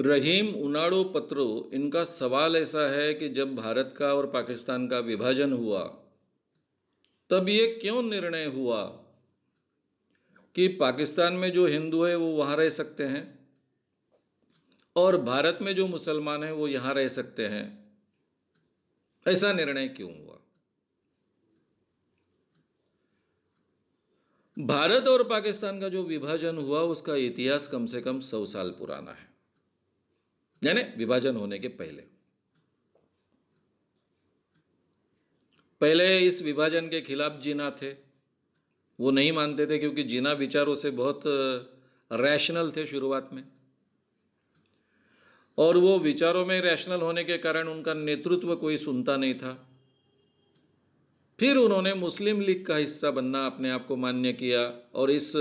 रहीम उनाडो पत्रो, इनका सवाल ऐसा है कि जब भारत का और पाकिस्तान का विभाजन हुआ तब ये क्यों निर्णय हुआ कि पाकिस्तान में जो हिंदू है वो वहाँ रह सकते हैं और भारत में जो मुसलमान हैं वो यहाँ रह सकते हैं। ऐसा निर्णय क्यों हुआ? भारत और पाकिस्तान का जो विभाजन हुआ उसका इतिहास कम से कम 100 साल पुराना है, यानी विभाजन होने के पहले। पहले इस विभाजन के खिलाफ जिन्ना थे, वो नहीं मानते थे क्योंकि जिन्ना विचारों से बहुत रैशनल थे शुरुआत में, और वो विचारों में रैशनल होने के कारण उनका नेतृत्व कोई सुनता नहीं था। फिर उन्होंने मुस्लिम लीग का हिस्सा बनना अपने आप को मान्य किया और इस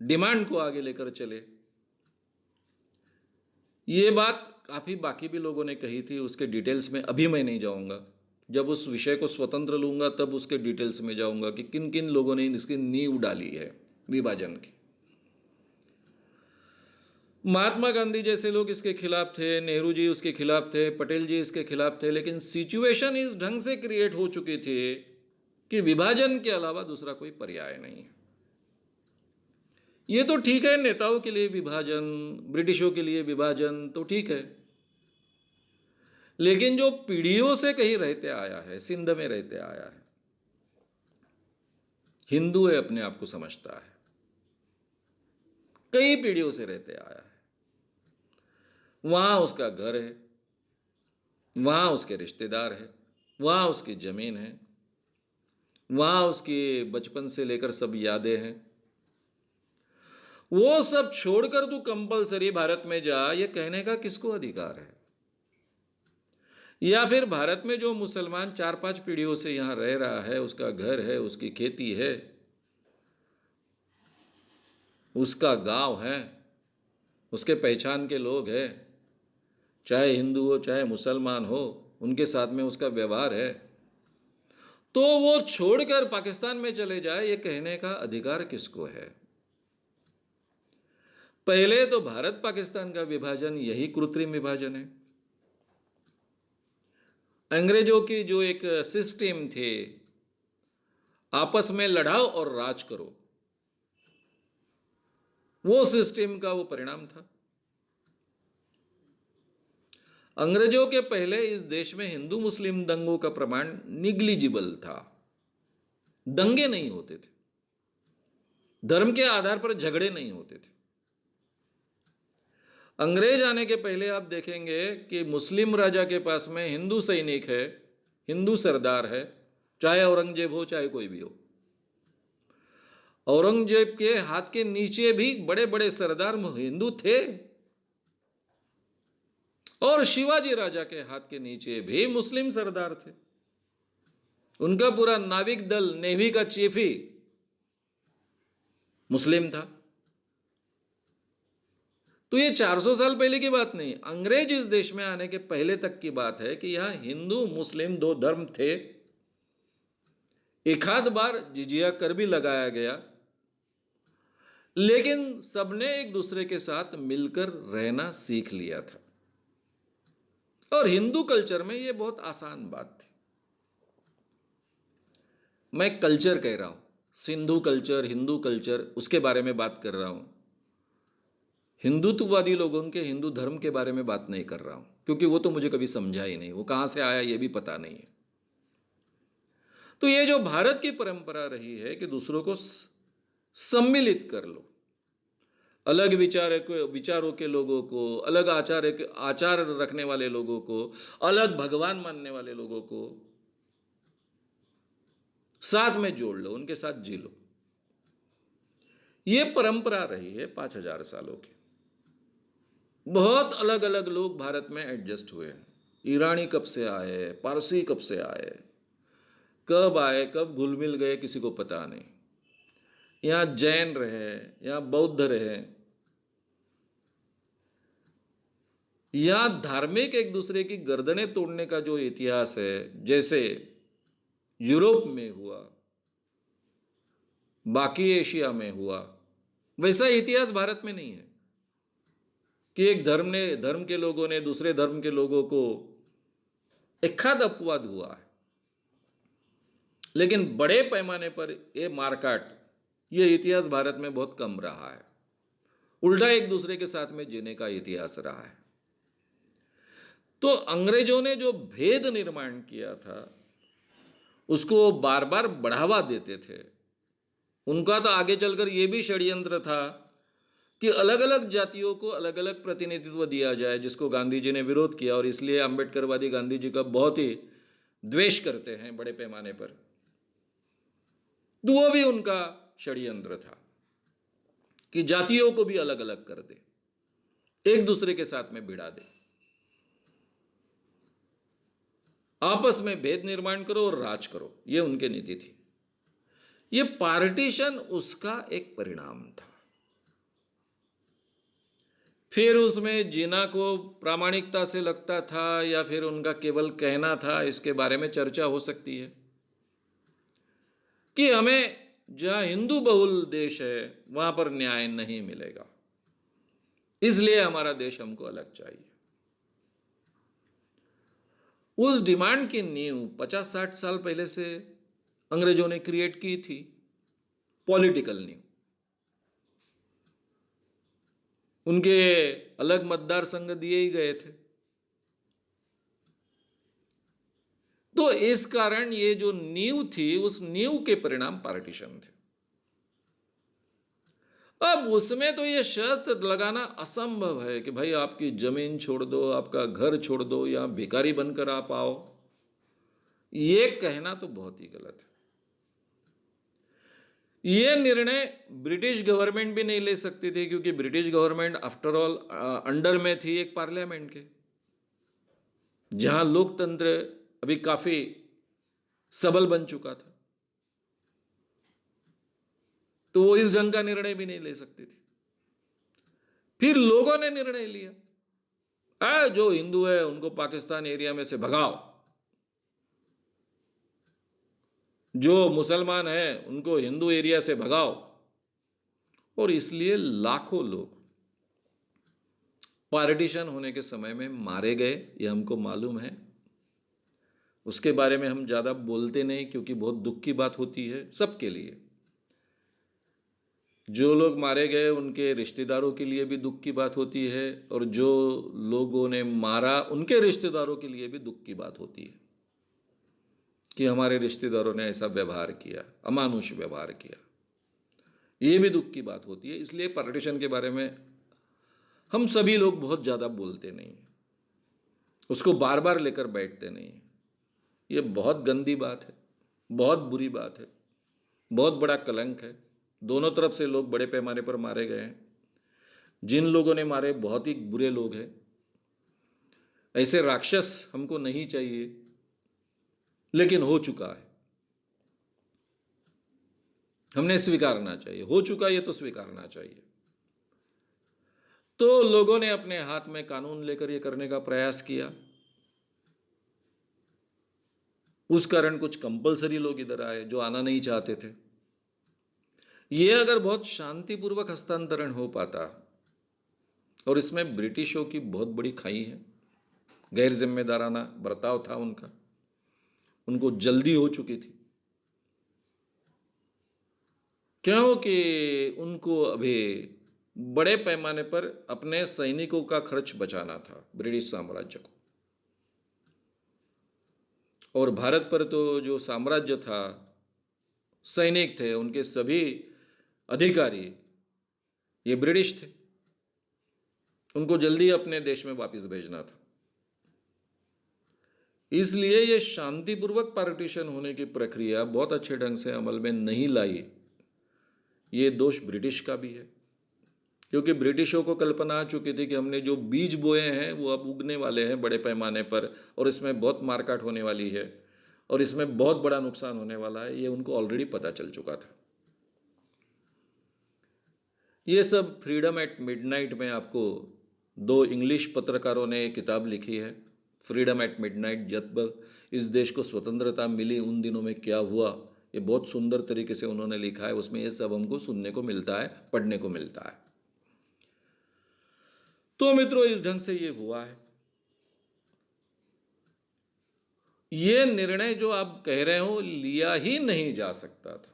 डिमांड को आगे लेकर चले। ये बात काफ़ी बाकी भी लोगों ने कही थी, उसके डिटेल्स में अभी मैं नहीं जाऊंगा। जब उस विषय को स्वतंत्र लूंगा तब उसके डिटेल्स में जाऊंगा कि किन किन लोगों ने इसकी नींव डाली है विभाजन की। महात्मा गांधी जैसे लोग इसके खिलाफ थे, नेहरू जी उसके खिलाफ थे, पटेल जी इसके खिलाफ थे, लेकिन सिचुएशन इस ढंग से क्रिएट हो चुकी थी कि विभाजन के अलावा दूसरा कोई पर्याय नहीं है। ये तो ठीक है, नेताओं के लिए विभाजन, ब्रिटिशों के लिए विभाजन तो ठीक है, लेकिन जो पीढ़ियों से कहीं रहते आया है, सिंध में रहते आया है, हिंदू है अपने आप को समझता है, कई पीढ़ियों से रहते आया है, वहां उसका घर है, वहां उसके रिश्तेदार है, वहां उसकी जमीन है, वहां उसकी बचपन से लेकर सब यादें हैं, वो सब छोड़कर तू कंपलसरी भारत में जा, ये कहने का किसको अधिकार है? या फिर भारत में जो मुसलमान 4-5 पीढ़ियों से यहां रह रहा है, उसका घर है, उसकी खेती है, उसका गांव है, उसके पहचान के लोग हैं, चाहे हिंदू हो चाहे मुसलमान हो, उनके साथ में उसका व्यवहार है, तो वो छोड़कर पाकिस्तान में चले जाए, ये कहने का अधिकार किसको है? पहले तो भारत पाकिस्तान का विभाजन यही कृत्रिम विभाजन है। अंग्रेजों की जो एक सिस्टम थे, आपस में लड़ाओ और राज करो, वो सिस्टम का वो परिणाम था। अंग्रेजों के पहले इस देश में हिंदू मुस्लिम दंगों का प्रमाण निग्लिजिबल था, दंगे नहीं होते थे, धर्म के आधार पर झगड़े नहीं होते थे। अंग्रेज आने के पहले आप देखेंगे कि मुस्लिम राजा के पास में हिंदू सैनिक है, हिंदू सरदार है, चाहे औरंगजेब हो चाहे कोई भी हो। औरंगजेब के हाथ के नीचे भी बड़े बड़े सरदार हिंदू थे, और शिवाजी राजा के हाथ के नीचे भी मुस्लिम सरदार थे। उनका पूरा नाविक दल, नेवी का चीफ ही मुस्लिम था। तो ये 400 साल पहले की बात नहीं, अंग्रेज इस देश में आने के पहले तक की बात है कि यहां हिंदू मुस्लिम दो धर्म थे। एक आध बार जिजिया कर भी लगाया गया, लेकिन सबने एक दूसरे के साथ मिलकर रहना सीख लिया था, और हिंदू कल्चर में यह बहुत आसान बात थी। मैं कल्चर कह रहा हूं, सिंधु कल्चर, हिंदू कल्चर, उसके बारे में बात कर रहा हूं। हिंदुत्ववादी लोगों के हिंदू धर्म के बारे में बात नहीं कर रहा हूं, क्योंकि वो तो मुझे कभी समझा ही नहीं, वो कहां से आया ये भी पता नहीं है। तो ये जो भारत की परंपरा रही है कि दूसरों को सम्मिलित कर लो, अलग विचारों के लोगों को, अलग आचार रखने वाले लोगों को, अलग भगवान मानने वाले लोगों को साथ में जोड़ लो, उनके साथ जी लो, ये परंपरा रही है 5000 सालों की। बहुत अलग अलग लोग भारत में एडजस्ट हुए हैं। ईरानी कब से आए, पारसी कब से आए, कब आए, कब घुल मिल गए, किसी को पता नहीं। यहाँ जैन रहे, यहाँ बौद्ध रहे, यहाँ धार्मिक एक दूसरे की गर्दनें तोड़ने का जो इतिहास है, जैसे यूरोप में हुआ, बाकी एशिया में हुआ, वैसा इतिहास भारत में नहीं है। कि एक धर्म के लोगों ने दूसरे धर्म के लोगों को एकाध अपवाद हुआ है, लेकिन बड़े पैमाने पर ये मारकाट, ये इतिहास भारत में बहुत कम रहा है। उल्टा एक दूसरे के साथ में जीने का इतिहास रहा है। तो अंग्रेजों ने जो भेद निर्माण किया था उसको बार बार बढ़ावा देते थे। उनका तो आगे चलकर यह भी षड्यंत्र था कि अलग अलग जातियों को अलग अलग प्रतिनिधित्व दिया जाए, जिसको गांधी जी ने विरोध किया, और इसलिए अंबेडकरवादी गांधी जी का बहुत ही द्वेष करते हैं बड़े पैमाने पर। तो वो भी उनका षड्यंत्र था कि जातियों को भी अलग अलग कर दे, एक दूसरे के साथ में भिड़ा दे, आपस में भेद निर्माण करो और राज करो, ये उनकी नीति थी। ये पार्टीशन उसका एक परिणाम था। फिर उसमें जीना को प्रामाणिकता से लगता था या फिर उनका केवल कहना था, इसके बारे में चर्चा हो सकती है कि हमें जहां हिंदू बहुल देश है वहां पर न्याय नहीं मिलेगा, इसलिए हमारा देश हमको अलग चाहिए। उस डिमांड की नींव 50-60 साल पहले से अंग्रेजों ने क्रिएट की थी, पॉलिटिकल नींव। उनके अलग मतदार संघ दिए ही गए थे। तो इस कारण ये जो नींव थी, उस नींव के परिणाम पार्टीशन थे। अब उसमें तो ये शर्त लगाना असंभव है कि भाई आपकी जमीन छोड़ दो, आपका घर छोड़ दो, या भिखारी बनकर आप आओ। ये कहना तो बहुत ही गलत है। ये निर्णय ब्रिटिश गवर्नमेंट भी नहीं ले सकती थी, क्योंकि British government after all under में थी एक पार्लियामेंट के, जहां लोकतंत्र अभी काफी सबल बन चुका था। तो वो इस ढंग का निर्णय भी नहीं ले सकती थी। फिर लोगों ने निर्णय लिया, जो हिंदू है उनको पाकिस्तान एरिया में से भगाओ, जो मुसलमान है उनको हिंदू एरिया से भगाओ। और इसलिए लाखों लोग पार्टीशन होने के समय में मारे गए, ये हमको मालूम है। उसके बारे में हम ज़्यादा बोलते नहीं, क्योंकि बहुत दुख की बात होती है सबके लिए। जो लोग मारे गए उनके रिश्तेदारों के लिए भी दुख की बात होती है, और जो लोगों ने मारा उनके रिश्तेदारों के लिए भी दुख की बात होती है कि हमारे रिश्तेदारों ने ऐसा व्यवहार किया, अमानुष व्यवहार किया। ये भी दुख की बात होती है। इसलिए पार्टीशन के बारे में हम सभी लोग बहुत ज़्यादा बोलते नहीं, उसको बार बार लेकर बैठते नहीं। ये बहुत गंदी बात है, बहुत बुरी बात है, बहुत बड़ा कलंक है। दोनों तरफ से लोग बड़े पैमाने पर मारे गए हैं। जिन लोगों ने मारे बहुत ही बुरे लोग हैं। ऐसे राक्षस हमको नहीं चाहिए, लेकिन हो चुका है, हमने स्वीकारना चाहिए। हो चुका ये तो स्वीकारना चाहिए। तो लोगों ने अपने हाथ में कानून लेकर ये करने का प्रयास किया। उस कारण कुछ कंपलसरी लोग इधर आए जो आना नहीं चाहते थे। ये अगर बहुत शांतिपूर्वक हस्तांतरण हो पाता, और इसमें ब्रिटिशों की बहुत बड़ी खाई है, गैर जिम्मेदाराना बर्ताव था उनका, उनको जल्दी हो चुकी थी। क्योंकि उनको अभी बड़े पैमाने पर अपने सैनिकों का खर्च बचाना था ब्रिटिश साम्राज्य को। और भारत पर तो जो साम्राज्य था, सैनिक थे, उनके सभी अधिकारी ये ब्रिटिश थे। उनको जल्दी अपने देश में वापस भेजना था। इसलिए ये शांतिपूर्वक पार्टीशन होने की प्रक्रिया बहुत अच्छे ढंग से अमल में नहीं लाई। ये दोष ब्रिटिश का भी है, क्योंकि ब्रिटिशों को कल्पना आ चुकी थी कि हमने जो बीज बोए हैं वो अब उगने वाले हैं बड़े पैमाने पर, और इसमें बहुत मारकाट होने वाली है, और इसमें बहुत बड़ा नुकसान होने वाला है। ये उनको ऑलरेडी पता चल चुका था। ये सब फ्रीडम एट मिडनाइट में आपको 2 इंग्लिश पत्रकारों ने एक किताब लिखी है, फ्रीडम एट मिडनाइट, जब इस देश को स्वतंत्रता मिली उन दिनों में क्या हुआ। ये बहुत सुंदर तरीके से उन्होंने लिखा है। उसमें ये सब हमको सुनने को मिलता है, पढ़ने को मिलता है। तो मित्रों, इस ढंग से ये हुआ है। ये निर्णय जो आप कह रहे हो लिया ही नहीं जा सकता था।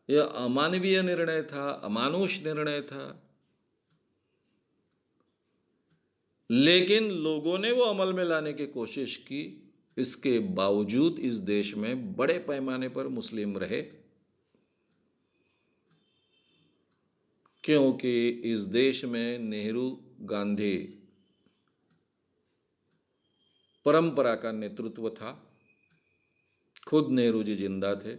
यह अमानवीय निर्णय था, अमानुष निर्णय था, लेकिन लोगों ने वो अमल में लाने की कोशिश की। इसके बावजूद इस देश में बड़े पैमाने पर मुस्लिम रहे, क्योंकि इस देश में नेहरू गांधी परंपरा का नेतृत्व था। खुद नेहरू जी जिंदा थे,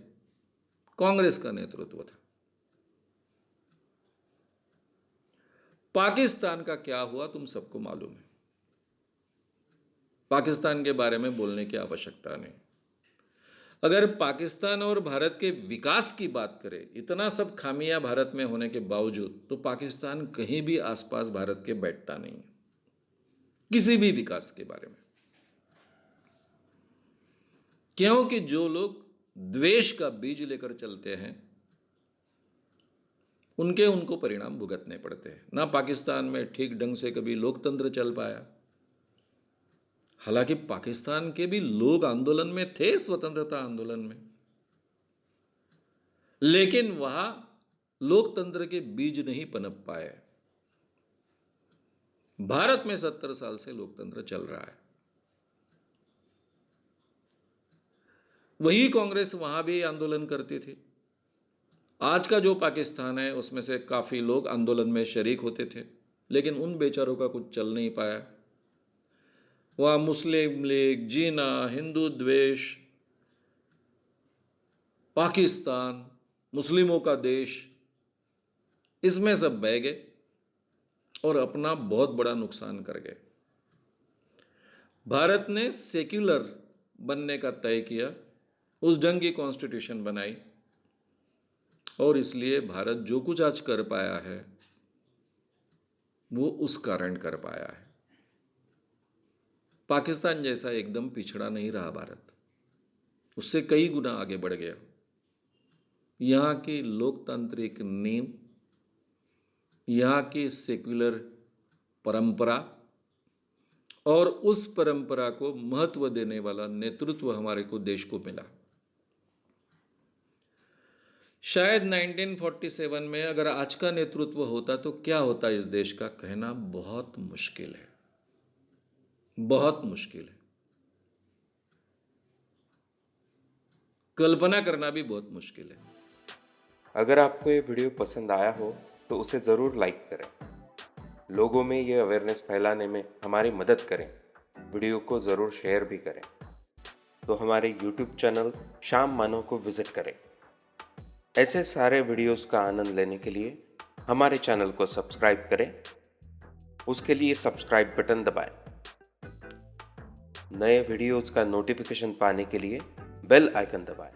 कांग्रेस का नेतृत्व था। पाकिस्तान का क्या हुआ तुम सबको मालूम है। पाकिस्तान के बारे में बोलने की आवश्यकता नहीं। अगर पाकिस्तान और भारत के विकास की बात करें, इतना सब खामियां भारत में होने के बावजूद, तो पाकिस्तान कहीं भी आसपास भारत के बैठता नहीं है, किसी भी विकास के बारे में। क्योंकि जो लोग द्वेष का बीज लेकर चलते हैं, उनको परिणाम भुगतने पड़ते हैं। ना पाकिस्तान में ठीक ढंग से कभी लोकतंत्र चल पाया। हालांकि पाकिस्तान के भी लोग आंदोलन में थे, स्वतंत्रता आंदोलन में, लेकिन वहां लोकतंत्र के बीज नहीं पनप पाए। भारत में 70 साल से लोकतंत्र चल रहा है। वही कांग्रेस वहां भी आंदोलन करती थी। आज का जो पाकिस्तान है उसमें से काफी लोग आंदोलन में शरीक होते थे, लेकिन उन बेचारों का कुछ चल नहीं पाया। वहाँ मुस्लिम लीग, जीना, हिंदू द्वेष, पाकिस्तान, मुस्लिमों का देश, इसमें सब बह गए और अपना बहुत बड़ा नुकसान कर गए। भारत ने सेक्युलर बनने का तय किया, उस ढंग की कॉन्स्टिट्यूशन बनाई, और इसलिए भारत जो कुछ आज कर पाया है वो उस कारण कर पाया है। पाकिस्तान जैसा एकदम पिछड़ा नहीं रहा भारत, उससे कई गुना आगे बढ़ गया। यहाँ की लोकतांत्रिक नींव, यहाँ की सेक्युलर परंपरा और उस परंपरा को महत्व देने वाला नेतृत्व हमारे को देश को मिला। शायद 1947 में अगर आज का नेतृत्व होता तो क्या होता इस देश का, कहना बहुत मुश्किल है, बहुत मुश्किल है। कल्पना करना भी बहुत मुश्किल है। अगर आपको ये वीडियो पसंद आया हो तो उसे ज़रूर लाइक करें, लोगों में ये अवेयरनेस फैलाने में हमारी मदद करें। वीडियो को ज़रूर शेयर भी करें। तो हमारे YouTube चैनल शाम मानो को विज़िट करें। ऐसे सारे वीडियोस का आनंद लेने के लिए हमारे चैनल को सब्सक्राइब करें। उसके लिए सब्सक्राइब बटन दबाएं। नए वीडियोस का नोटिफिकेशन पाने के लिए बेल आइकन दबाएं।